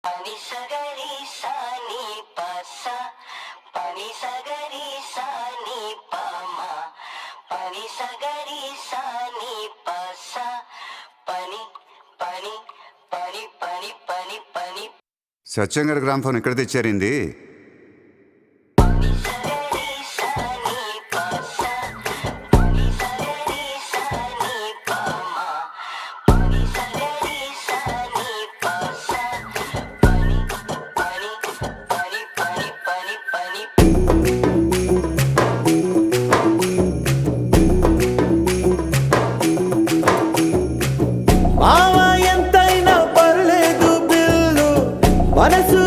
పని సగరి సాని పస పని సగరి సాని పమ పని సగరి సాని పస పని పని పని పని పని పని సత్యం గారి గ్రామ్ ఫోన్ ఎక్కడ తెచ్చారింది? పని సగరి సాని పస పని సగరి సాని పమ పని సగరి సాని పస పని పని పని పని పని పని మావ ఎంతైనా పర్లేదు బిల్లు మనసు